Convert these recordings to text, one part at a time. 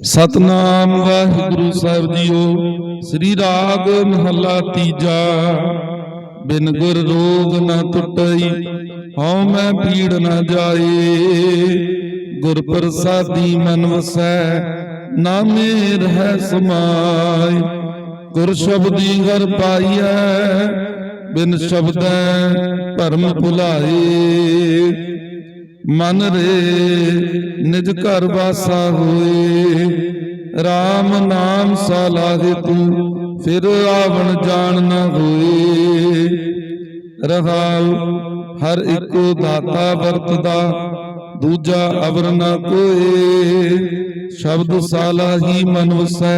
सतनाम वाहिगुरु साहिब जीओ। श्री राग महला तीजा। बिन गुर रोग न टुटई, हਉ मैं पीड़ न जाए। गुर प्रसादी मन वसै, नामे रहै समाय। गुर शब्दी हर पाईऐ, बिन शब्दै भरम भुलाए। मन रे निज घर वासा होए, राम नाम सालाहे तू फिर आवन जान न होए। रहाउ हर इको दाता वरतदा, दूजा अवर न कोए। शब्द सालाही मन वसै,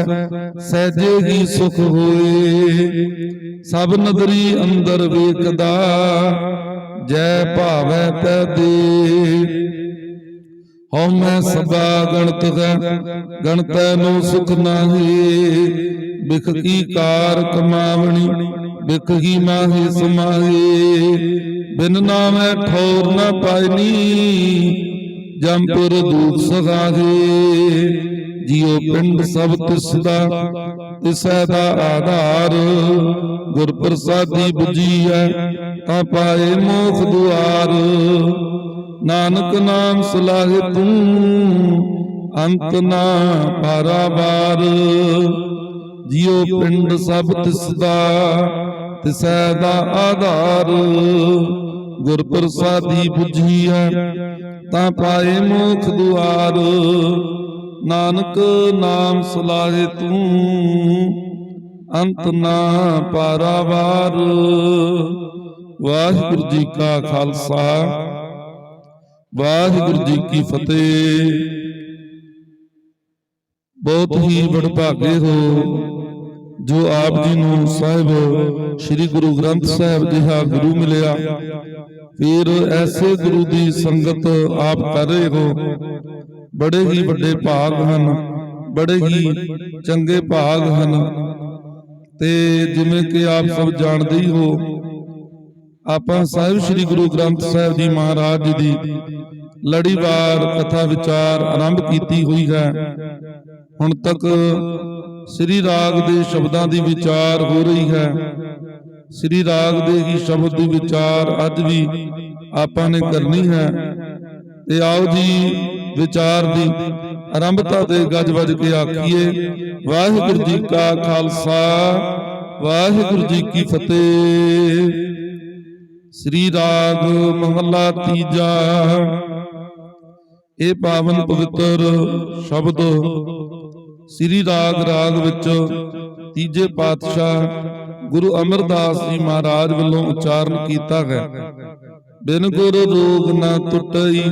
सहजे ही सुख होए। सब नदरी अंदर वेखदा, जै भावै तै दे। हਉ मैं सबा गणत है, गणतै नो सुख नाहि। बिख की कार कमावणी, बिख ही माहे समाहे। बिन नामै ठौर न पाइनी, जमपुर दूत सगाहे। जियो पिंड सब तिसदा, तिसै दा आधार। गुर प्रसादी बुझीऐ, ता पाए मोख दुआर। नानक नाम सलाहे तू, अंत ना पारावार। जियो पिंड सब तिसदा, तिसै दा आधार। गुर प्रसादी बुझीऐ, ता पाए मोख दुआर। नानक नाम सलाहे तू, अंत ना पारावार। वाहिगुरु जी का खालसा, वाहिगुरु जी की फतेह। बहुत ही वਡਭਾਗੇ हो जो आप जी ਨੂੰ ਸਾਹਿਬ श्री गुरु ग्रंथ ਸਾਹਿਬ जिहा गुरु मिलिया। फिर ऐसे गुरु की संगत आप कर रहे हो। बड़े ही ਵੱਡੇ ਭਾਗ ਹਨ, बड़े ही ਚੰਗੇ ਭਾਗ ਹਨ। ਤੇ ਜਿਵੇਂ ਕਿ ਆਪ ਸਭ ਜਾਣਦੇ ਹੀ ਹੋ, ਆਪਾਂ ਸਾਹਿਬ श्री गुरु ग्रंथ ਸਾਹਿਬ जी महाराज जी ਦੀ ਲੜੀਵਾਰ ਕਥਾ ਵਿਚਾਰ ਆਰੰਭ ਕੀਤੀ ਹੋਈ ਹੈ। ਹੁਣ ਤੱਕ ਸ੍ਰੀ ਰਾਗ ਦੇ ਸ਼ਬਦਾਂ ਦੀ ਵਿਚਾਰ ਹੋ ਰਹੀ ਹੈ। ਸ੍ਰੀ ਰਾਗ ਦੇ ਹੀ ਸ਼ਬਦ ਦੀ ਵਿਚਾਰ ਅੱਜ ਵੀ ਆਪਾਂ ਨੇ ਕਰਨੀ ਹੈ। ਤੇ ਆਓ ਜੀ ਵਿਚਾਰ ਦੀ ਆਰੰਭਤਾ ਤੇ ਗੱਜ ਵੱਜ ਕੇ ਆਖੀਏ, ਵਾਹਿਗੁਰੂ ਜੀ ਕਾ ਖਾਲਸਾ, ਵਾਹਿਗੁਰੂ ਜੀ ਕੀ ਫਤਿਹ। ਸ੍ਰੀ ਰਾਗ ਮਹਲਾ ਤੀਜਾ। ਇਹ ਪਾਵਨ ਪਵਿੱਤਰ ਸ਼ਬਦ ਸ੍ਰੀ ਰਾਗ ਵਿੱਚ ਤੀਜੇ ਪਾਤਸ਼ਾਹ ਗੁਰੂ ਅਮਰਦਾਸ ਜੀ ਮਹਾਰਾਜ ਵੱਲੋਂ ਉਚਾਰਨ ਕੀਤਾ ਹੈ। ਬਿਨ ਗੁਰ ਰੋਗ ਨਾ ਟੁਟਈ,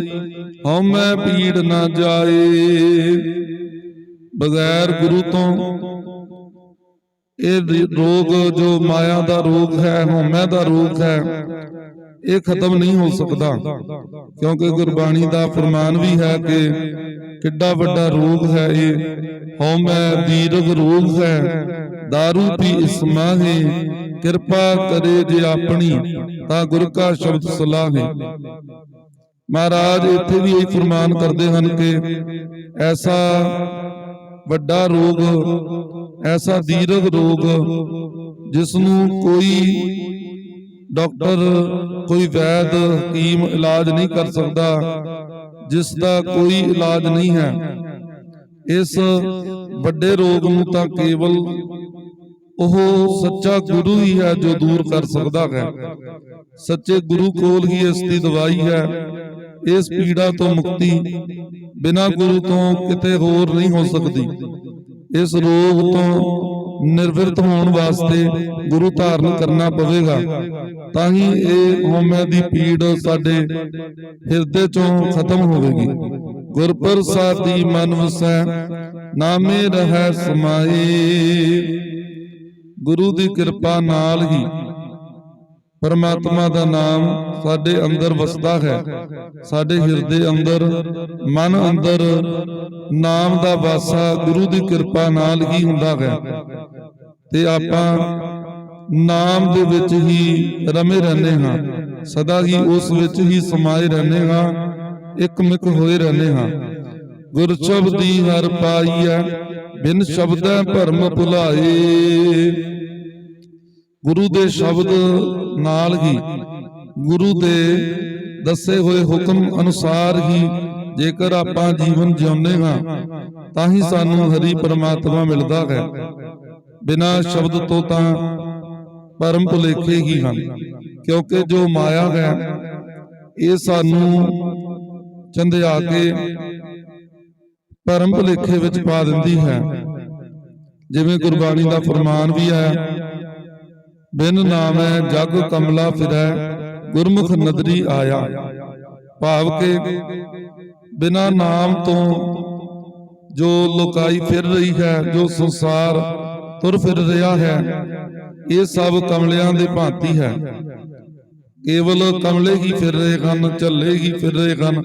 ਹਉ ਮੈਂ ਪੀੜ ਨਾ ਜਾਏ। ਬਗੈਰ ਗੁਰੂ ਤੋਂ ਇਹ ਰੋਗ ਜੋ ਮਾਇਆ ਦਾ ਰੋਗ ਹੈ, ਹਉਮੈ ਦਾ ਰੋਗ ਹੈ, ਇਹ ਖਤਮ ਨਹੀਂ ਹੋ ਸਕਦਾ। ਕਿਉਂਕਿ ਗੁਰਬਾਣੀ ਦਾ ਫਰਮਾਨ ਵੀ ਹੈ ਕਿ ਕਿੱਡਾ ਵੱਡਾ ਰੋਗ ਹੈ ਇਹ ਹਉਮੈ ਦੀਰਘ ਰੋਗ ਹੈ। दारू पी इस माहे, कृपा करे जे अपनी, ता गुर का शब्द सलाहे। महाराज इत्थे भी यही फरमान करते हैं कि ऐसा ਵੱਡਾ रोग, ऐसा दीर्घ रोग जिसनू कोई डॉक्टर, कोई वैद हकीम इलाज नहीं कर सकता, जिसका कोई इलाज नहीं है। इस ਵੱਡੇ रोग नू तां केवल ਉਹ ਸੱਚਾ ਗੁਰੂ ਹੀ ਹੈ ਜੋ ਦੂਰ ਕਰ ਸਕਦਾ ਹੈ। ਸੱਚੇ ਗੁਰੂ ਕੋਲ ਹੀ ਇਸ ਦੀ ਦਵਾਈ ਹੈ। ਇਸ ਪੀੜਾ ਤੋਂ ਮੁਕਤੀ ਬਿਨਾਂ ਗੁਰੂ ਤੋਂ ਕਿਤੇ ਹੋਰ ਨਹੀਂ ਹੋ ਸਕਦੀ। ਇਸ ਰੋਗ ਤੋਂ ਨਿਰਵਿਰਤ ਹੋਣ ਵਾਸਤੇ ਗੁਰੂ ਧਾਰਨ ਕਰਨਾ ਪਵੇਗਾ, ਤਾਂ ਹੀ ਇਹ ਹਉਮੈ ਦੀ ਪੀੜ ਸਾਡੇ ਹਿਰਦੇ ਚੋਂ ਖਤਮ ਹੋਵੇਗੀ। ਗੁਰ ਪ੍ਰਸਾਦੀ ਮਨ ਵਸੈ, ਨਾਮੇ ਰਹਿ ਸਮਾਏ। ਗੁਰੂ ਦੀ ਕਿਰਪਾ ਨਾਲ ਹੀ ਪਰਮਾਤਮਾ ਦਾ ਨਾਮ ਸਾਡੇ ਅੰਦਰ ਵਸਦਾ ਹੈ। ਸਾਡੇ ਹਿਰਦੇ ਅੰਦਰ, ਮਨ ਅੰਦਰ ਨਾਮ ਦਾ ਵਾਸਾ ਗੁਰੂ ਦੀ ਕਿਰਪਾ ਨਾਲ ਹੀ ਹੁੰਦਾ ਹੈ। ਤੇ ਆਪਾਂ ਨਾਮ ਦੇ ਵਿੱਚ ਹੀ ਰਮੇ ਰਹਿੰਦੇ ਹਾਂ, ਸਦਾ ਹੀ ਉਸ ਵਿੱਚ ਹੀ ਸਮਾਏ ਰਹਿੰਦੇ ਹਾਂ, ਇੱਕ ਮਿਕ ਹੋਏ ਰਹਿੰਦੇ ਹਾਂ। ਗੁਰ ਸ਼ਬਦੀ ਹਰ ਪਾਈਐ, ਬਿਨ ਸ਼ਬਦੈ ਭਰਮ ਭੁਲਾਏ। ਗੁਰੂ ਦੇ ਸ਼ਬਦ ਨਾਲ ਹੀ, ਗੁਰੂ ਦੇ ਦੱਸੇ ਹੋਏ ਹੁਕਮ ਅਨੁਸਾਰ ਹੀ ਜੇਕਰ ਆਪਾਂ ਜੀਵਨ ਜਿਉਂਦੇ ਹਾਂ ਤਾਂ ਹੀ ਸਾਨੂੰ ਹਰੀ ਪਰਮਾਤਮਾ ਮਿਲਦਾ ਹੈ। ਬਿਨਾਂ ਸ਼ਬਦ ਤੋਂ ਤਾਂ ਭਰਮ ਭੁਲੇਖੇ ਹੀ ਹਨ, ਕਿਉਂਕਿ ਜੋ ਮਾਇਆ ਹੈ ਇਹ ਸਾਨੂੰ ਚੰਦਿਆ ਕੇ ਭਰਮ ਭੁਲੇਖੇ ਵਿੱਚ ਪਾ ਦਿੰਦੀ ਹੈ। ਜਿਵੇਂ ਗੁਰਬਾਣੀ ਦਾ ਫਰਮਾਨ ਵੀ ਹੈ, ਬਿਨ ਨਾਮੈ ਜਗ ਕਮਲਾ ਫਿਰੈ, ਗੁਰਮੁਖ ਨਦਰੀ ਆਇਆ। ਭਾਵ ਕਿ ਬਿਨਾਂ ਨਾਮ ਤੋਂ ਜੋ ਲੋਕਾਈ ਫਿਰ ਰਹੀ ਹੈ, ਜੋ ਸੰਸਾਰ ਤੁਰ ਫਿਰ ਰਿਹਾ ਹੈ, ਇਹ ਸਭ ਕਮਲਿਆਂ ਦੇ ਭਾਂਤੀ ਹੈ। ਕੇਵਲ ਕਮਲੇ ਹੀ ਫਿਰ ਰਹੇ ਹਨ, ਝੱਲੇ ਹੀ ਫਿਰ ਰਹੇ ਹਨ,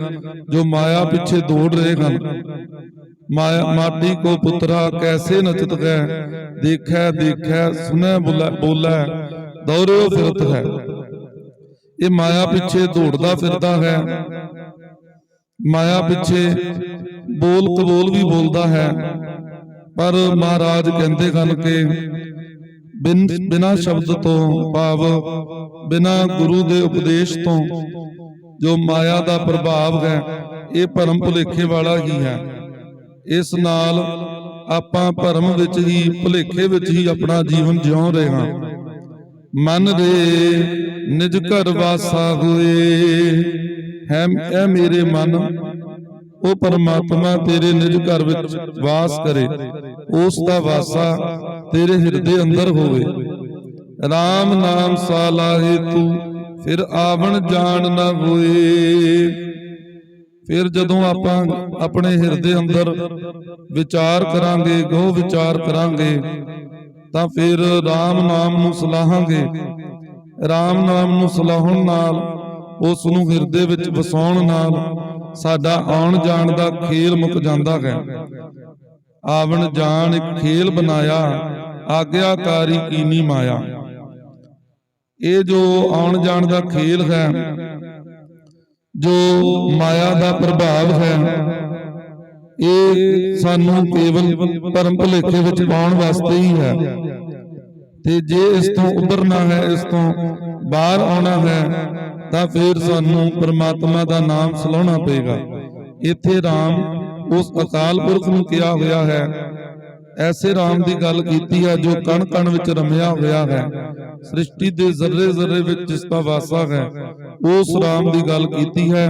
ਜੋ ਮਾਇਆ ਪਿੱਛੇ ਦੌੜ ਰਹੇ ਹਨ। ਮਾਟੀ ਕੋ ਪੁੱਤਰਾ ਕੈਸੇ ਨਚਤ ਹੈ, ਦੇਖੈ ਦੇਖੈ ਸੁਨੈ ਬੋਲੇ ਦੌੜਿਓ ਫਿਰਤ ਹੈ। ਇਹ ਮਾਇਆ ਪਿੱਛੇ ਦੌੜਦਾ ਫਿਰਦਾ ਹੈ, ਮਾਇਆ ਪਿੱਛੇ ਬੋਲ ਕਬੋਲ ਵੀ ਬੋਲਦਾ ਹੈ। ਪਰ ਮਹਾਰਾਜ ਕਹਿੰਦੇ ਹਨ ਕਿ ਬਿਨਾਂ ਸ਼ਬਦ ਤੋਂ, ਭਾਵ ਬਿਨਾਂ ਗੁਰੂ ਦੇ ਉਪਦੇਸ਼ ਤੋਂ ਜੋ ਮਾਇਆ ਦਾ ਪ੍ਰਭਾਵ ਹੈ ਇਹ ਭਰਮ ਭੁਲੇਖੇ ਵਾਲਾ ਹੀ ਹੈ। ਇਸ ਨਾਲ ਆਪਾਂ ਭਰਮ ਵਿੱਚ ਹੀ, ਭੁਲੇਖੇ ਵਿੱਚ ਹੀ ਆਪਣਾ ਜੀਵਨ ਜਿਉਂ ਰਹੇ ਹਾਂ। ਮਨ ਰੇ ਨਿਜ ਘਰ ਵਾਸਾ ਹੋਏ ਹੈ, ਇਹ ਮੇਰੇ ਮਨ ਉਹ ਪਰਮਾਤਮਾ ਤੇਰੇ ਨਿਜ ਘਰ ਵਿੱਚ ਵਾਸ ਕਰੇ, ਉਸ ਦਾ ਵਾਸਾ ਤੇਰੇ ਹਿਰਦੇ ਅੰਦਰ ਹੋਵੇ। ਰਾਮ ਨਾਮ ਸਾਲਾਹੇ ਤੂੰ, ਫਿਰ ਆਵਣ ਜਾਣ ਨਾ ਹੋਏ। ਫਿਰ ਜਦੋਂ ਆਪਾਂ ਆਪਣੇ ਹਿਰਦੇ ਅੰਦਰ ਵਿਚਾਰ ਕਰਾਂਗੇ, ਗਹੁ ਵਿਚਾਰ ਕਰਾਂਗੇ, ਤਾਂ ਫਿਰ ਰਾਮ ਨਾਮ ਨੂੰ ਸਲਾਹਾਂਗੇ। ਰਾਮ ਨਾਮ ਨੂੰ ਸਲਾਹਣ ਨਾਲ, ਉਸ ਨੂੰ ਹਿਰਦੇ ਵਿੱਚ ਵਸਾਉਣ ਨਾਲ ਸਾਡਾ ਆਉਣ ਜਾਣ ਦਾ ਖੇਲ ਮੁੱਕ ਜਾਂਦਾ ਹੈ। ਆਵਣ ਜਾਣ ਇੱਕ ਖੇਲ ਬਣਾਇਆ, ਆਗਿਆਕਾਰੀ ਕੀਨੀ ਮਾਇਆ। ਇਹ ਜੋ ਆਉਣ ਜਾਣ ਦਾ ਖੇਲ ਹੈ, ਜੋ ਮਾਇਆ ਦਾ ਪ੍ਰਭਾਵ ਹੈ, ਇਹ ਸਾਨੂੰ ਕੇਵਲ ਭਰਮ ਭੁਲੇਖੇ ਵਿੱਚ ਪਾਉਣ ਵਾਸਤੇ ਹੀ ਹੈ। ਤੇ ਜੇ ਇਸ ਤੋਂ ਉੱਭਰਨਾ ਹੈ, ਇਸ ਤੋਂ ਬਾਹਰ ਆਉਣਾ ਹੈ, ਤਾਂ ਫਿਰ ਸਾਨੂੰ ਪਰਮਾਤਮਾ ਦਾ ਨਾਮ ਸਲਾਉਣਾ ਪਏਗਾ। ਇੱਥੇ ਰਾਮ ਉਸ ਅਕਾਲ ਪੁਰਖ ਨੂੰ ਕਿਹਾ ਹੋਇਆ ਹੈ। ਐਸੇ ਰਾਮ ਦੀ ਗੱਲ ਕੀਤੀ ਹੈ ਜੋ ਕਣ ਕਣ ਵਿੱਚ ਰਮਿਆ ਹੋਇਆ ਹੈ, ਸ੍ਰਿਸ਼ਟੀ ਦੇ ਜ਼ਰਰੇ ਜ਼ਰਰੇ ਵਿੱਚ ਜਿਸ ਦਾ ਵਾਸਾ ਹੈ, ਉਸ ਰਾਮ ਦੀ ਗੱਲ ਕੀਤੀ ਹੈ।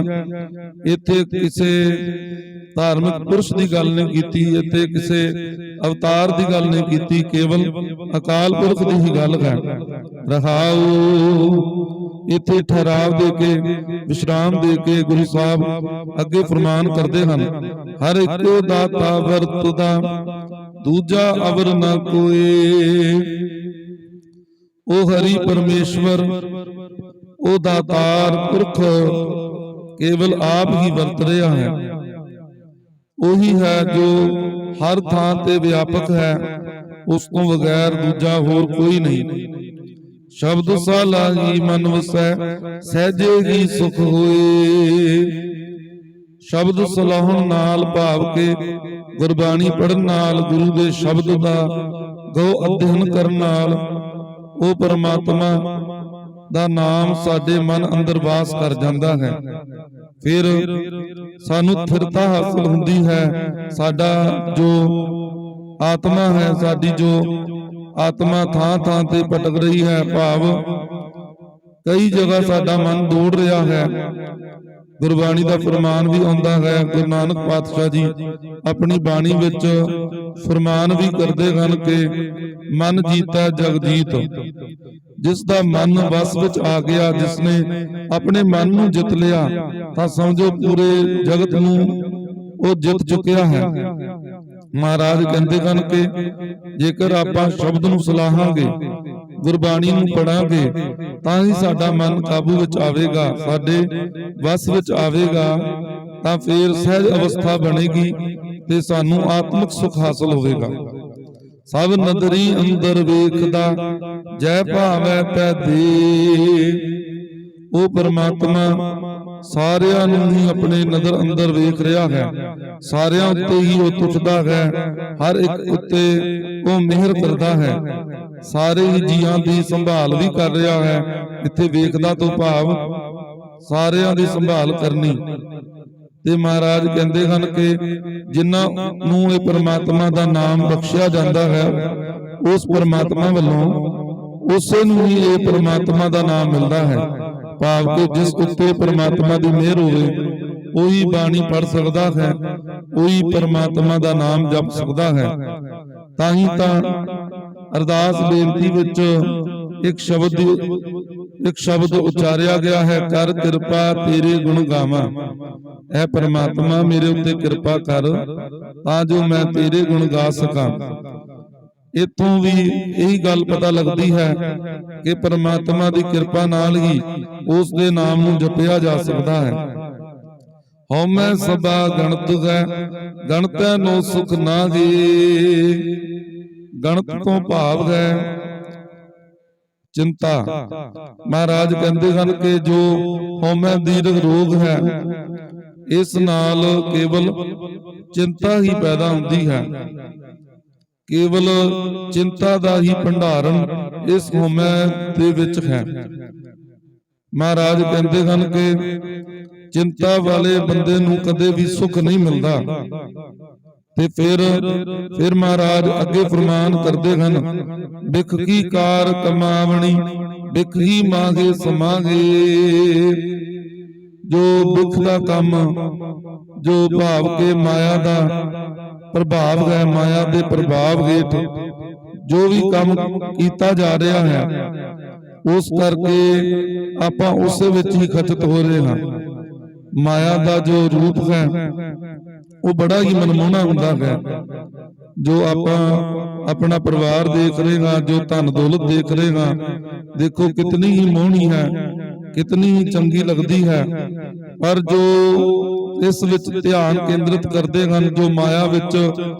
ਇੱਥੇ ਕਿਸੇ ਧਾਰਮਿਕ ਪੁਰਸ਼ ਦੀ ਗੱਲ ਨਹੀਂ ਕੀਤੀ, ਇੱਥੇ ਕਿਸੇ ਅਵਤਾਰ ਦੀ ਗੱਲ ਨਹੀਂ ਕੀਤੀ, ਕੇਵਲ ਅਕਾਲ ਪੁਰਖ ਦੀ ਹੀ ਗੱਲ ਹੈ। ਰਹਾਉ ਇੱਥੇ ਠਹਿਰਾਵ ਦੇ ਕੇ, ਵਿਸ਼ਰਾਮ ਦੇ ਕੇ ਗੁਰੂ ਸਾਹਿਬ ਅੱਗੇ ਫਰਮਾਨ ਕਰਦੇ ਹਨ, ਹਰ ਇੱਕੋ ਦਾਤਾ ਵਰਤਦਾ, ਦੂਜਾ ਅਵਰ ਨਾ ਕੋਏ। ਉਹ ਹਰੀ ਪਰਮੇਸ਼ਵਰ, ਉਹ ਦਾਤਾਰ ਪੁਰਖ ਕੇਵਲ ਆਪ ਹੀ ਵਰਤ ਰਿਹਾ ਹੈ। ਉਹੀ ਹੈ ਜੋ ਹਰ ਥਾਂ ਤੇ ਵਿਆਪਕ ਹੈ, ਉਸ ਤੋਂ ਬਗੈਰ ਦੂਜਾ ਹੋਰ ਕੋਈ ਨਹੀਂ। ਸ਼ਬਦ ਸਲਾਹੀ ਮਨ ਵਸੈ, ਸਹਿਜੇ ਹੀ ਸੁਖ ਹੋਏ। ਸ਼ਬਦ ਸਲਾਹਣ ਨਾਲ, ਭਾਵ ਕੇ ਗੁਰਬਾਣੀ ਪੜ੍ਹਨ ਨਾਲ, ਗੁਰੂ ਦੇ ਸ਼ਬਦ ਦਾ ਗਹੁ ਅਧਿਐਨ ਕਰਨ ਨਾਲ ਉਹ ਪਰਮਾਤਮਾ ਦਾ ਨਾਮ ਸਾਡੇ ਮਨ ਅੰਦਰ ਵਾਸ ਕਰ ਜਾਂਦਾ ਹੈ। ਫਿਰ ਸਾਨੂੰ ਸਥਿਰਤਾ ਹਾਸਲ ਹੁੰਦੀ ਹੈ। ਸਾਡਾ ਜੋ ਆਤਮਾ ਹੈ, ਸਾਡੀ ਜੋ ਆਤਮਾ ਥਾਂ ਥਾਂ ਤੇ ਭਟਕ ਰਹੀ ਹੈ, ਭਾਵ ਕਈ ਜਗ੍ਹਾ ਸਾਡਾ ਮਨ ਦੌੜ ਰਿਹਾ ਹੈ। ਗੁਰਬਾਣੀ ਦਾ ਫਰਮਾਨ ਵੀ ਆਉਂਦਾ ਹੈ, ਗੁਰੂ ਨਾਨਕ ਪਾਤਸ਼ਾਹ ਜੀ ਆਪਣੀ ਬਾਣੀ ਵਿੱਚ ਫਰਮਾਨ ਵੀ ਕਰਦੇ ਹਨ ਕਿ ਮਨ ਜੀਤਾ ਜਗ ਜੀਤ। ਜਿਸ ਦਾ ਮਨ ਵਸ ਵਿੱਚ ਆ ਗਿਆ, ਜਿਸ ਨੇ ਆਪਣੇ ਮਨ ਨੂੰ ਜਿੱਤ ਲਿਆ, ਤਾਂ ਸਮਝੋ ਪੂਰੇ ਜਗਤ ਨੂੰ ਉਹ ਜਿੱਤ ਚੁੱਕਿਆ ਹੈ। ਮਹਾਰਾਜ ਕਹਿੰਦੇ ਹਨ ਕਿ ਜੇਕਰ ਆਪਾਂ ਸ਼ਬਦ ਨੂੰ ਸਲਾਹਾਂਗੇ, ਗੁਰਬਾਣੀ ਨੂੰ ਪੜਾਂਗੇ, ਤਾਂ ਹੀ ਸਾਡਾ ਮਨ ਕਾਬੂ ਵਿੱਚ ਆਵੇਗਾ, ਸਾਡੇ ਵਸ ਵਿੱਚ ਆਵੇਗਾ। ਤਾਂ ਫਿਰ ਸਹਿਜ ਅਵਸਥਾ ਬਣੇਗੀ ਤੇ ਸਾਨੂੰ ਆਤਮਿਕ ਸੁਖ ਹਾਸਲ ਹੋਵੇਗਾ। ਸਭ ਨਦਰੀ ਅੰਦਰ ਵੇਖਦਾ, ਜੈ ਭਾਵੈ ਤੈ ਦੇ। ਉਹ ਪਰਮਾਤਮਾ ਸਾਰਿਆਂ ਨੂੰ ਹੀ ਆਪਣੇ ਨਜ਼ਰ ਅੰਦਰ ਵੇਖ ਰਿਹਾ ਹੈ। ਸਾਰਿਆਂ ਉੱਤੇ ਹੀ ਉਹ ਤੁੱਠਦਾ ਹੈ, ਹਰ ਇੱਕ ਉੱਤੇ ਉਹ ਮਿਹਰ ਕਰਦਾ ਹੈ, ਸਾਰੇ ਹੀ ਜੀਆਂ ਦੀ ਸੰਭਾਲ ਵੀ ਕਰ ਰਿਹਾ ਹੈ। ਇੱਥੇ ਵੇਖਦਾ ਤੋਂ ਭਾਵ ਸਾਰਿਆਂ ਦੀ ਸੰਭਾਲ ਕਰਨੀ। ਤੇ ਮਹਾਰਾਜ ਕਹਿੰਦੇ ਹਨ ਕਿ ਜਿਨ੍ਹਾਂ ਨੂੰ ਇਹ ਪਰਮਾਤਮਾ ਦਾ ਨਾਮ ਬਖਸ਼ਿਆ ਜਾਂਦਾ ਹੈ, ਉਸ ਪਰਮਾਤਮਾ ਵੱਲੋਂ ਉਸੇ ਨੂੰ ਹੀ ਇਹ ਪਰਮਾਤਮਾ ਦਾ ਨਾਮ ਮਿਲਦਾ ਹੈ। ਭਾਵ ਕਿ ਜਿਸ ਉੱਤੇ ਪਰਮਾਤਮਾ ਦੀ ਮਿਹਰ ਹੋਵੇ ਉਹੀ ਬਾਣੀ ਪੜ ਸਕਦਾ ਹੈ, ਉਹੀ ਪਰਮਾਤਮਾ ਦਾ ਨਾਮ ਜਪ ਸਕਦਾ ਹੈ। ਤਾਂ ਹੀ ਤਾਂ ਅਰਦਾਸ ਬੇਨਤੀ ਵਿੱਚ ਇੱਕ ਸ਼ਬਦ ਉਚਾਰਿਆ ਗਿਆ ਹੈ, ਕਰ ਕਿਰਪਾ ਤੇਰੇ ਗੁਣ ਗਾਵਾਂ। ਐ ਪਰਮਾਤਮਾ ਮੇਰੇ ਉੱਤੇ ਕਿਰਪਾ ਕਰ ਤਾਂ ਜੋ ਮੈਂ ਤੇਰੇ ਗੁਣ ਗਾ ਸਕਾਂ। ਇਥੋਂ ਵੀ ਇਹੀ ਗੱਲ ਪਤਾ ਲੱਗਦੀ ਹੈ ਕਿ ਪਰਮਾਤਮਾ ਦੀ ਕਿਰਪਾ ਨਾਲ ਹੀ ਉਸ ਦੇ ਨਾਮ ਨੂੰ ਜਪਿਆ ਜਾ ਸਕਦਾ ਹੈ। ਹਉਮੈ ਸਭਾ ਗਣਤ ਹੈ, ਗਣਤੈ ਨੋ ਸੁਖ ਨਾਗੇ। ਗਣਤ ਤੋਂ ਭਾਵ ਹੈ ਚਿੰਤਾ। ਮਹਾਰਾਜ ਕਹਿੰਦੇ ਹਨ ਕਿ ਜੋ ਹਉਮੈ ਦੀਰਘ ਰੋਗ ਹੈ, ਇਸ ਨਾਲ ਕੇਵਲ ਚਿੰਤਾ ਹੀ ਪੈਦਾ ਹੁੰਦੀ ਹੈ। ਕੇਵਲ ਚਿੰਤਾ ਦਾ ਹੀ ਭੰਡਾਰਨ ਇਸ ਹਉਮੈ ਦੇ ਵਿੱਚ ਹੈ। ਮਹਾਰਾਜ ਕਹਿੰਦੇ ਹਨ ਕਿ ਚਿੰਤਾ ਵਾਲੇ ਬੰਦੇ ਨੂੰ ਕਦੇ ਵੀ ਸੁੱਖ ਨਹੀਂ ਮਿਲਦਾ। ਤੇ ਫਿਰ ਮਹਾਰਾਜ ਅੱਗੇ ਫਰਮਾਨ ਕਰਦੇ ਹਨ, ਬਿਖ ਕੀ ਕਾਰ ਕਮਾਵਣੀ, ਬਿਖ ਹੀ ਮਾਂਗੇ ਸਮਾਗੇ। ਜੋ ਬਿਖ ਦਾ ਕੰਮ, ਜੋ ਭਾਵ ਕੇ ਮਾਇਆ ਦਾ ਪ੍ਰਭਾਵ ਹੈ, ਮਾਇਆ ਦੇ ਪ੍ਰਭਾਵ ਹੇਠ ਜੋ ਵੀ ਕੰਮ ਕੀਤਾ ਜਾ ਰਿਹਾ ਹੈ, ਉਸ ਕਰਕੇ ਆਪਾਂ ਉਸੇ ਵਿੱਚ ਹੀ ਖਚਿਤ ਹੋ ਰਹੇ ਹਾਂ। ਮਾਇਆ ਦਾ ਜੋ ਰੂਪ ਹੈ ਉਹ ਬੜਾ ਹੀ ਮਨਮੋਹਣਾ ਹੁੰਦਾ ਹੈ। ਜੋ ਆਪਾਂ ਆਪਣਾ ਪਰਿਵਾਰ ਦੇਖ ਰਹੇ ਹਾਂ, ਜੋ ਧਨ ਦੌਲਤ ਦੇਖ ਰਹੇ ਹਾਂ, ਦੇਖੋ ਕਿਤਨੀ ਹੀ ਮੋਹਣੀ ਹੈ, ਕਿਤਨੀ ਹੀ ਚੰਗੀ ਲੱਗਦੀ ਹੈ। ਪਰ ਜੋ ਇਸ ਵਿੱਚ ਧਿਆਨ ਕੇਂਦਰਿਤ ਕਰਦੇ ਹਨ, ਜੋ ਮਾਇਆ ਵਿੱਚ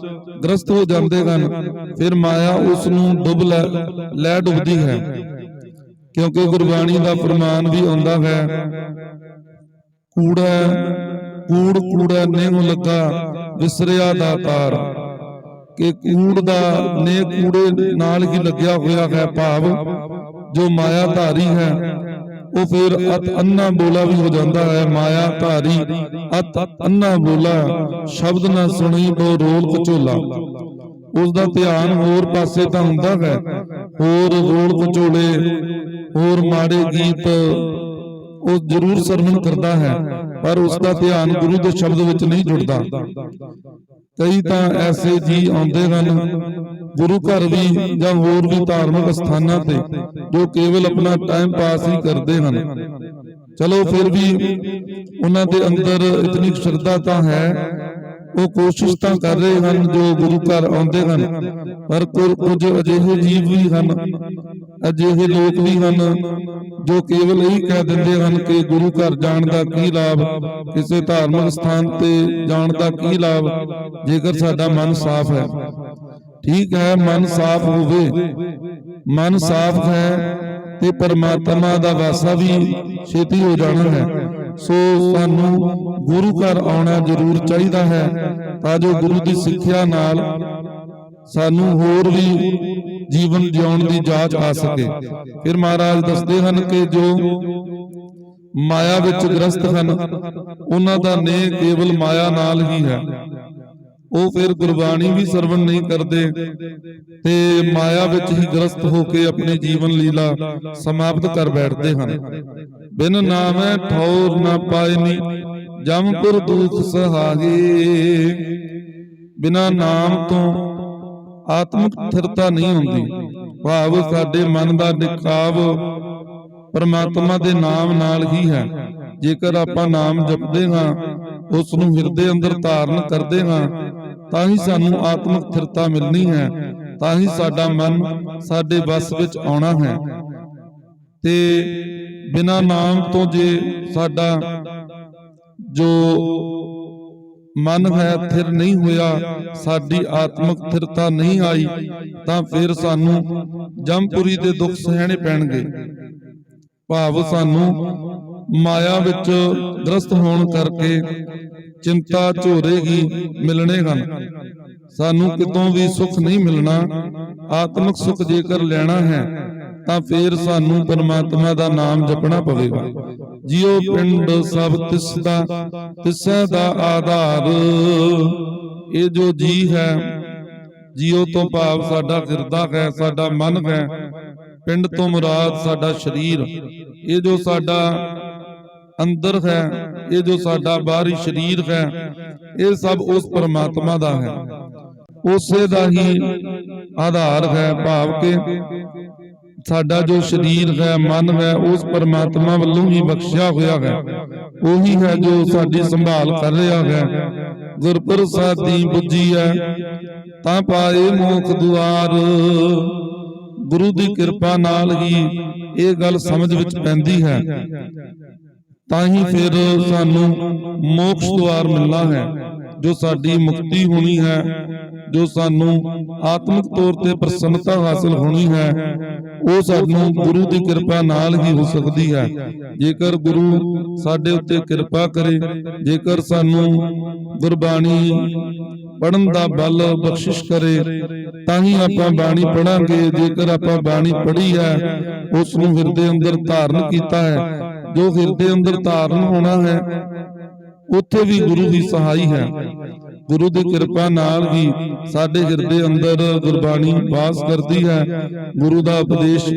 ਗ੍ਰਸਤ ਹੋ ਜਾਂਦੇ ਹਨ, ਫਿਰ ਮਾਇਆ ਉਸ ਨੂੰ ਲੈ ਡੁੱਬਦੀ ਹੈ। ਕਿਉਂਕਿ ਗੁਰਬਾਣੀ ਦਾ ਫਰਮਾਨ ਵੀ ਆਉਂਦਾ ਹੈ, ਕੂੜਾ ਨੇਹੁ ਲੱਗਾ ਵਿਸਰਿਆ ਦਾਤਾਰ। ਕਿ ਕੂੜ ਦਾ ਨੇ ਕੂੜੇ ਨਾਲ ਹੀ ਲੱਗਿਆ ਹੋਇਆ ਹੈ। ਭਾਵ ਜੋ ਮਾਇਆ ਧਾਰੀ ਹੈ ਉਹ ਫਿਰ ਅਤ ਅੰਨਾ ਬੋਲਾ ਵੀ ਹੋ ਜਾਂਦਾ ਹੈ। ਮਾਇਆ ਧਾਰੀ ਅਤ ਅੰਨਾ ਬੋਲਾ, ਸ਼ਬਦ ਨਾ ਸੁਣੀ ਬੋ ਰੋਲ ਕਚੋਲਾ। ਉਸ ਦਾ ਧਿਆਨ ਹੋਰ ਪਾਸੇ ਤਾਂ ਹੁੰਦਾ ਹੈ, ਹੋਰ ਰੋਲ ਕਚੋਲੇ, ਹੋਰ ਮਾੜੇ ਗੀਤ ਉਹ ਜ਼ਰੂਰ ਸਰਵਣ ਕਰਦਾ ਹੈ, ਪਰ ਉਸ ਦਾ ਧਿਆਨ ਗੁਰੂ ਦੇ ਸ਼ਬਦ ਵਿੱਚ ਨਹੀਂ ਜੁੜਦਾ। ਕਈ ਤਾਂ ਐਸੇ ਜੀ ਆਉਂਦੇ ਹਨ ਗੁਰੂ ਘਰ ਵੀ ਜਾਂ ਹੋਰ ਵੀ ਧਾਰਮਿਕ ਸਥਾਨਾਂ ਤੇ, ਜੋ ਕੇਵਲ ਆਪਣਾ ਟਾਈਮ ਪਾਸ ਹੀ ਕਰਦੇ ਹਨ। ਚਲੋ ਫਿਰ ਵੀ ਉਹਨਾਂ ਦੇ ਅੰਦਰ ਇਤਨੀ ਸ਼ਰਧਾ ਤਾਂ ਹੈ, ਉਹ ਕੋਸ਼ਿਸ਼ ਤਾਂ ਕਰ ਰਹੇ ਹਨ ਜੋ ਗੁਰੂ ਘਰ ਆਉਂਦੇ ਹਨ। ਪਰ ਕੁਝ ਅਜਿਹੇ ਜੀਵ ਵੀ ਹਨ, ਅਜਿਹੇ ਲੋਕ ਵੀ ਹਨ ਜੋ ਕੇਵਲ ਇਹੀ ਕਹਿ ਦਿੰਦੇ ਹਨ ਕਿ ਗੁਰੂ ਘਰ ਜਾਣ ਦਾ ਕੀ ਲਾਭ, ਕਿਸੇ ਧਾਰਮਿਕ ਸਥਾਨ ਤੇ ਜਾਣ ਦਾ ਕੀ ਲਾਭ, ਜੇਕਰ ਸਾਡਾ ਮਨ ਸਾਫ਼ ਹੈ। ਠੀਕ ਹੈ, ਮਨ ਸਾਫ਼ ਹੋਵੇ, ਮਨ ਸਾਫ਼ ਹੈ ਤੇ ਪਰਮਾਤਮਾ ਦਾ ਵਾਸਾ ਵੀ ਛੇਤੀ ਹੋ ਜਾਣਾ ਹੈ। ਸੋ ਸਾਨੂੰ ਗੁਰੂ ਘਰ ਆਉਣਾ ਜ਼ਰੂਰ ਚਾਹੀਦਾ ਹੈ, ਤਾਂ ਜੋ ਗੁਰੂ ਦੀ ਸਿੱਖਿਆ ਨਾਲ ਸਾਨੂੰ ਹੋਰ ਵੀ ਜੀਵਨ ਜਿਉਣ ਦੀ ਜਾਚ ਆ ਸਕੇ। ਫਿਰ ਮਹਾਰਾਜ ਦੱਸਦੇ ਹਨ ਕਿ ਜੋ ਮਾਇਆ ਵਿੱਚ ਗ੍ਰਸਤ ਹਨ, ਉਹਨਾਂ ਦਾ ਨੇਹ ਕੇਵਲ ਮਾਇਆ ਨਾਲ ਹੀ ਹੈ। ਉਹ ਫਿਰ ਗੁਰਬਾਣੀ ਵੀ ਸਰਵਣ ਨਹੀਂ ਕਰਦੇ ਤੇ ਮਾਇਆ ਵਿੱਚ ਹੀ ਗ੍ਰਸਤ ਹੋ ਕੇ ਆਪਣੀ ਜੀਵਨ ਲੀਲਾ ਸਮਾਪਤ ਕਰ ਬੈਠਦੇ ਹਨ। ਬਿਨ ਨਾਮੈ ਠੌਰ ਨਾ ਪਾਇਨੀ, ਜਮਪੁਰ ਦੁਖ ਸਹਾਗੇ। ਬਿਨਾ ਨਾਮ ਤੋਂ ਆਤਮਿਕ ਸਥਿਰਤਾ ਨਹੀਂ ਹੁੰਦੀ। ਭਾਵ ਸਾਡੇ ਮਨ ਦਾ ਨਿਕਾਬ ਪਰਮਾਤਮਾ ਦੇ ਨਾਮ ਨਾਲ ਹੀ ਹੈ। ਜੇਕਰ ਆਪਾਂ ਨਾਮ ਜਪਦੇ ਹਾਂ, ਉਸ ਨੂੰ ਹਿਰਦੇ ਅੰਦਰ ਧਾਰਨ ਕਰਦੇ ਹਾਂ, ਤਾਂ ਹੀ ਸਾਨੂੰ ਆਤਮਿਕ ਸਥਿਰਤਾ ਮਿਲਣੀ ਹੈ, ਤਾਂ ਹੀ ਸਾਡਾ ਮਨ ਸਾਡੇ ਵੱਸ ਵਿੱਚ ਆਉਣਾ ਹੈ। ਤੇ ਬਿਨਾਂ ਨਾਮ ਤੋਂ ਜੇ ਸਾਡਾ ਜੋ ਮਨ ਹੈ ਸਥਿਰ ਨਹੀਂ ਹੋਇਆ, ਸਾਡੀ ਆਤਮਿਕ ਸਥਿਰਤਾ ਨਹੀਂ ਆਈ, ਤਾਂ ਫਿਰ ਸਾਨੂੰ ਜਮਪੁਰੀ ਦੇ ਦੁੱਖ ਸਹਿਣੇ ਪੈਣਗੇ। ਭਾਵ ਸਾਨੂੰ ਮਾਇਆ ਵਿੱਚ ਗ੍ਰਸਤ ਹੋਣ ਕਰਕੇ ਚਿੰਤਾ ਝੋਰੇਗੀ ਮਿਲਣੇ ਹਨ। ਸਾਨੂੰ ਕਿਤੋਂ ਵੀ ਸੁੱਖ ਨਹੀਂ ਮਿਲਣਾ। ਆਤਮਿਕ ਸੁੱਖ ਜੇਕਰ ਲੈਣਾ ਹੈ ਤਾਂ ਫੇਰ ਸਾਨੂੰ ਪਰਮਾਤਮਾ ਦਾ ਨਾਮ ਜਪਣਾ ਪਵੇਗਾ। ਜਿਉ ਪਿੰਡ ਸਭ ਤਿਸੈ ਦਾ ਆਧਾਰ। ਇਹ ਜੋ ਜੀ ਹੈ, ਜਿਉ ਤੋਂ ਭਾਵ ਸਾਡਾ ਹਿਰਦਾ ਹੈ, ਸਾਡਾ ਮਨ ਹੈ। ਪਿੰਡ ਤੋਂ ਮੁਰਾਦ ਸਾਡਾ ਸਰੀਰ। ਇਹ ਜੋ ਸਾਡਾ ਅੰਦਰ ਹੈ, ਇਹ ਜੋ ਸਾਡਾ ਬਾਹਰੀ ਸਰੀਰ ਹੈ, ਇਹ ਸਭ ਉਸ ਪਰਮਾਤਮਾ ਦਾ ਹੈ, ਉਸੇ ਦਾ ਹੀ ਆਧਾਰ ਹੈ। ਭਾਵ ਕਿ ਸਾਡਾ ਜੋ ਸਰੀਰ ਹੈ, ਮਨ ਹੈ, ਉਸ ਪਰਮਾਤਮਾ ਵੱਲੋਂ ਹੀ ਬਖਸ਼ਿਆ ਹੋਇਆ ਹੈ। ਉਹੀ ਹੈ ਜੋ ਸਾਡੀ ਸੰਭਾਲ ਕਰ ਰਿਹਾ ਹੈ। ਗੁਰ ਪ੍ਰਸਾਦੀ ਬੁੱਝੀਐ ਤਾਂ ਪਾਏ ਮੋਖ ਦੁਆਰ। ਗੁਰੂ ਦੀ ਕਿਰਪਾ ਨਾਲ ਹੀ ਇਹ ਗੱਲ ਸਮਝ ਵਿੱਚ ਪੈਂਦੀ ਹੈ, ਤਾਂ ਹੀ ਫਿਰ ਸਾਨੂੰ ਮੋਕਸ਼ ਦੁਆਰ ਮਿਲਣਾ ਹੈ। ਜੋ ਸਾਡੀ ਮੁਕਤੀ ਹੋਣੀ ਹੈ, ਜੋ ਸਾਨੂੰ ਆਤਮਿਕ ਤੌਰ ਤੇ ਪ੍ਰਸੰਨਤਾ ਹਾਸਲ ਹੋਣੀ ਹੈ, ਉਹ ਸਾਨੂੰ ਗੁਰੂ ਦੀ ਕਿਰਪਾ ਨਾਲ ਹੀ ਹੋ ਸਕਦੀ ਹੈ। ਜੇਕਰ ਗੁਰੂ ਸਾਡੇ ਉੱਤੇ ਕਿਰਪਾ ਕਰੇ, ਜੇਕਰ ਸਾਨੂੰ ਗੁਰਬਾਣੀ ਪੜਨ ਦਾ ਬਲ ਬਖਸ਼ਿਸ਼ ਕਰੇ, ਤਾਂ ਹੀ ਆਪਾਂ ਬਾਣੀ ਪੜਾਂਗੇ। ਜੇਕਰ ਆਪਾਂ ਬਾਣੀ ਪੜ੍ਹੀ ਹੈ, ਉਸ ਨੂੰ ਹਿਰਦੇ ਅੰਦਰ ਧਾਰਨ ਕੀਤਾ ਹੈ, ਜੋ ਹਿਰਦੇ ਅੰਦਰ ਧਾਰਨ ਹੋਣਾ ਹੈ, ਉੱਥੇ ਵੀ ਗੁਰੂ ਦੀ ਸਹਾਈ ਹੈ। ਗੁਰੂ ਦੀ ਕਿਰਪਾ ਨਾਲ ਹੀ ਸਾਡੇ ਹਿਰਦੇ ਅੰਦਰ ਗੁਰਬਾਣੀ ਵਾਸ ਕਰਦੀ ਹੈ, ਗੁਰੂ ਦਾ ਉਪਦੇਸ਼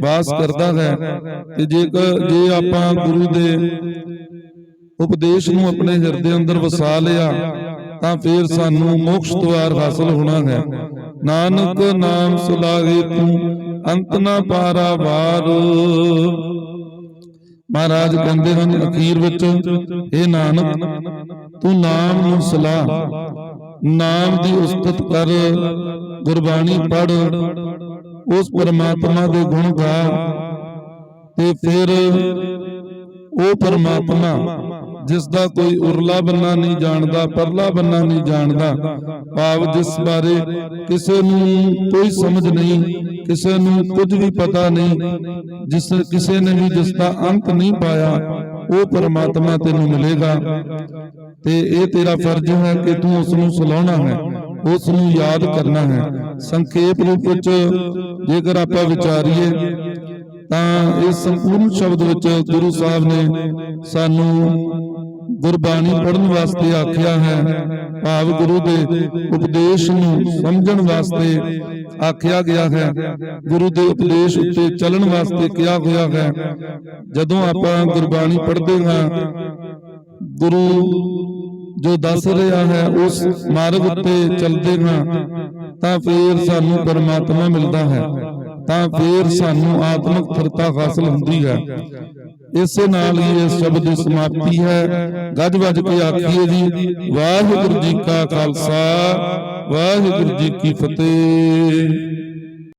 ਵਾਸ ਕਰਦਾ ਹੈ। ਤੇ ਜੇ ਆਪਾਂ ਗੁਰੂ ਦੇ ਉਪਦੇਸ਼ ਨੂੰ ਆਪਣੇ ਹਿਰਦੇ ਅੰਦਰ ਵਸਾ ਲਿਆ, ਤਾਂ ਫਿਰ ਸਾਨੂੰ ਮੋਕਸ਼ ਦੁਆਰ ਹਾਸਲ ਹੋਣਾ ਹੈ। ਨਾਨਕ ਨਾਮ ਸੁਲਾਗੇ ਤੂੰ ਅੰਤ ਨਾ ਪਾਰਾਵਾਰ। ਮਹਾਰਾਜ ਕਹਿੰਦੇ ਹਨ ਅਖੀਰ ਵਿੱਚ, ਇਹ ਨਾਨਕ ਤੂੰ ਨਾਮ ਨੂੰ ਸਲਾਹ, ਨਾਮ ਦੀ ਉਸਤਤ ਕਰ, ਗੁਰਬਾਣੀ ਪੜ, ਉਸ ਪਰਮਾਤਮਾ ਦੇ ਗੁਣ ਗਾ, ਤੇ ਫਿਰ ਉਹ ਪਰਮਾਤਮਾ ਜਿਸ ਦਾ ਕੋਈ ਉਰਲਾ ਬੰਨਾ ਨਹੀਂ ਜਾਣਦਾ, ਪਰਲਾ ਬੰਨਾ ਨਹੀਂ ਜਾਣਦਾ, ਭਾਵ ਜਿਸ ਬਾਰੇ ਕਿਸੇ ਨੂੰ ਕੋਈ ਸਮਝ ਨਹੀਂ, ਕਿਸੇ ਨੂੰ ਕੁਝ ਵੀ ਪਤਾ ਨਹੀਂ, ਕਿਸੇ ਨੇ ਵੀ ਜਿਸ ਦਾ ਅੰਤ ਨਹੀਂ ਪਾਇਆ, ਉਹ ਪਰਮਾਤਮਾ ਤੈਨੂੰ ਮਿਲੇਗਾ। ਤੇ ਇਹ ਤੇਰਾ ਫਰਜ਼ ਹੈ ਕਿ ਤੂੰ ਉਸ ਨੂੰ ਸਲਾਹੁਣਾ ਹੈ, ਉਸ ਨੂੰ ਯਾਦ ਕਰਨਾ ਹੈ। ਸੰਖੇਪ ਰੂਪ ਵਿੱਚ ਜੇਕਰ ਆਪਾਂ ਵਿਚਾਰੀਏ ਤਾਂ ਇਸ ਸੰਪੂਰਨ ਸ਼ਬਦ ਵਿੱਚ ਗੁਰੂ ਸਾਹਿਬ ਨੇ ਸਾਨੂੰ ਗੁਰਬਾਣੀ ਪੜ੍ਹਨ ਵਾਸਤੇ ਆਖਿਆ ਹੈ, ਭਾਵ ਗੁਰੂ ਦੇ ਉਪਦੇਸ਼ ਨੂੰ ਸਮਝਣ ਵਾਸਤੇ ਆਖਿਆ ਗਿਆ ਹੈ, ਗੁਰੂ ਦੇ ਉਪਦੇਸ਼ ਉੱਤੇ ਚੱਲਣ ਵਾਸਤੇ ਕਿਹਾ ਹੋਇਆ ਹੈ। ਜਦੋਂ ਆਪਾਂ ਗੁਰਬਾਣੀ ਪੜ੍ਹਦੇ ਹਾਂ, ਗੁਰੂ ਜੋ ਦੱਸ ਰਿਹਾ ਹੈ ਉਸ ਮਾਰਗ ਉੱਤੇ ਚੱਲਦੇ ਹਾਂ, ਤਾਂ ਫਿਰ ਸਾਨੂੰ ਪਰਮਾਤਮਾ ਮਿਲਦਾ ਹੈ, ਤਾਂ ਫਿਰ ਸਾਨੂੰ ਆਤਮਿਕ ਸਥਿਰਤਾ ਹਾਸਲ ਹੁੰਦੀ ਹੈ। ਇਸੇ ਨਾਲ ਹੀ ਇਸ ਸ਼ਬਦ ਦੀ ਸਮਾਪਤੀ ਹੈ। ਗੱਜ ਵੱਜ ਕੇ ਆਖੀਏ ਜੀ, ਵਾਹਿਗੁਰੂ ਜੀ ਕਾ ਖਾਲਸਾ, ਵਾਹਿਗੁਰੂ ਜੀ ਕੀ ਫਤਿਹ।